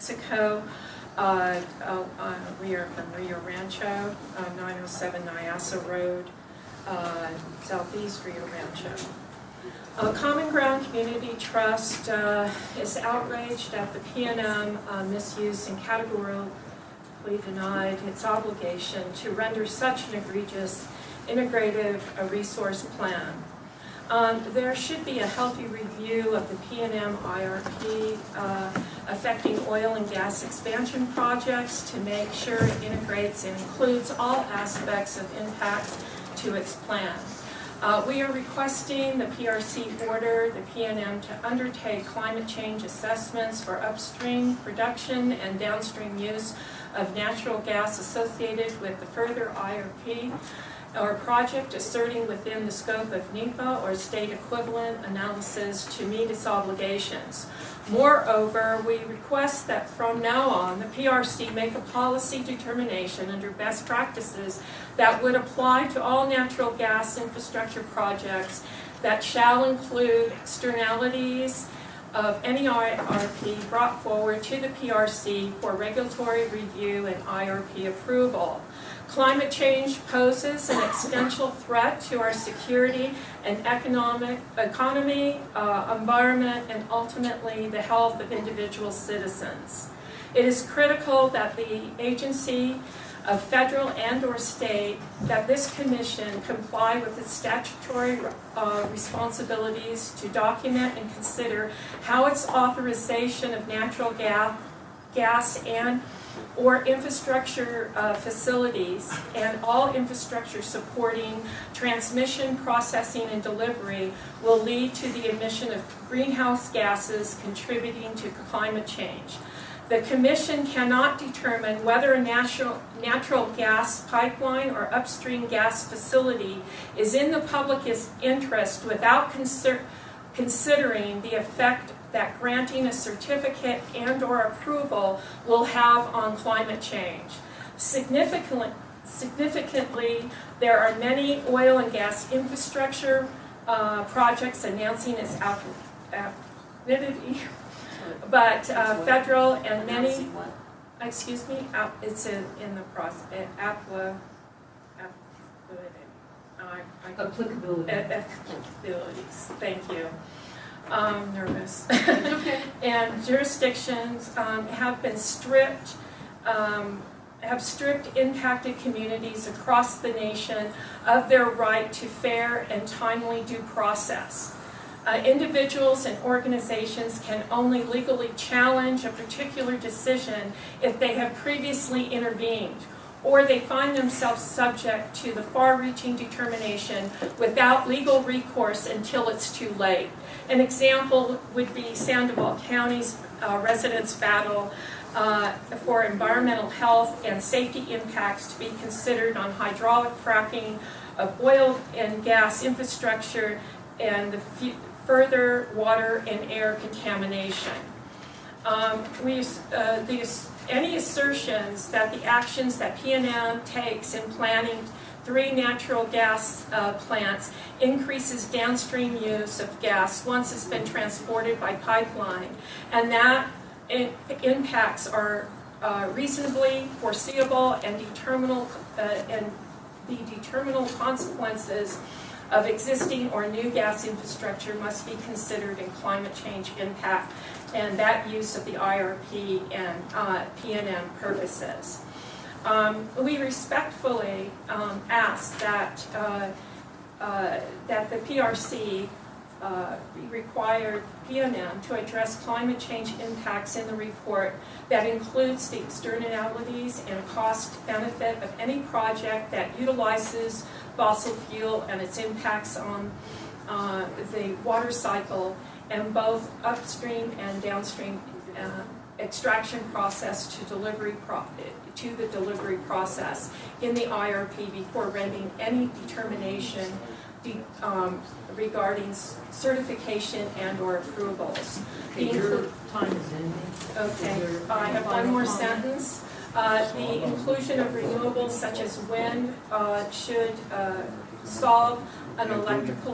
Mexico. We are from Rio Rancho, 907 Nyasa Road, Southeast Rio Rancho. Common Ground Community Trust is outraged at the P&M misuse and categorically denied its obligation to render such an egregious integrative resource plan. There should be a healthy review of the P&M IRP affecting oil and gas expansion projects to make sure it integrates and includes all aspects of impact to its plan. We are requesting the PRC order the P&M to undertake climate change assessments for upstream production and downstream use of natural gas associated with the further IRP or project asserting within the scope of NEPA or state equivalent analysis to meet its obligations. Moreover, we request that from now on the PRC make a policy determination under best practices that would apply to all natural gas infrastructure projects that shall include externalities of any IRP brought forward to the PRC for regulatory review and IRP approval. Climate change poses an existential threat to our security and economy, environment, and ultimately the health of individual citizens. It is critical that the agency of federal and or state, that this commission comply with its statutory responsibilities to document and consider how its authorization of natural gas and or infrastructure facilities and all infrastructure supporting transmission, processing, and delivery will lead to the emission of greenhouse gases contributing to climate change. The Commission cannot determine whether a natural gas pipeline or upstream gas facility is in the public interest without considering the effect that granting a certificate and or approval will have on climate change. Significantly, there are many oil and gas infrastructure projects announcing its validity, but federal and many, excuse me, it's in the process, applicabilities, thank you. I'm nervous. Okay. And jurisdictions have been stripped, have stripped impacted communities across the nation of their right to fair and timely due process. Individuals and organizations can only legally challenge a particular decision if they have previously intervened, or they find themselves subject to the far-reaching determination without legal recourse until it's too late. An example would be Sandoval County's residents' battle for environmental health and safety impacts to be considered on hydraulic fracking of oil and gas infrastructure and the further water and air contamination. Any assertions that the actions that P&M takes in planning 3 natural gas plants increases downstream use of gas once it's been transported by pipeline, and that impacts are reasonably foreseeable and the determinable consequences of existing or new gas infrastructure must be considered in climate change impact and that use of the IRP and P&M purposes. We respectfully ask that the PRC required P&M to address climate change impacts in the report that includes the externalities and cost benefit of any project that utilizes fossil fuel and its impacts on the water cycle and both upstream and downstream extraction process to the delivery process in the IRP before rendering any determination regarding certification and or approvals. Okay, your time is ending. Okay, I have one more sentence. The inclusion of renewables such as wind should solve an electrical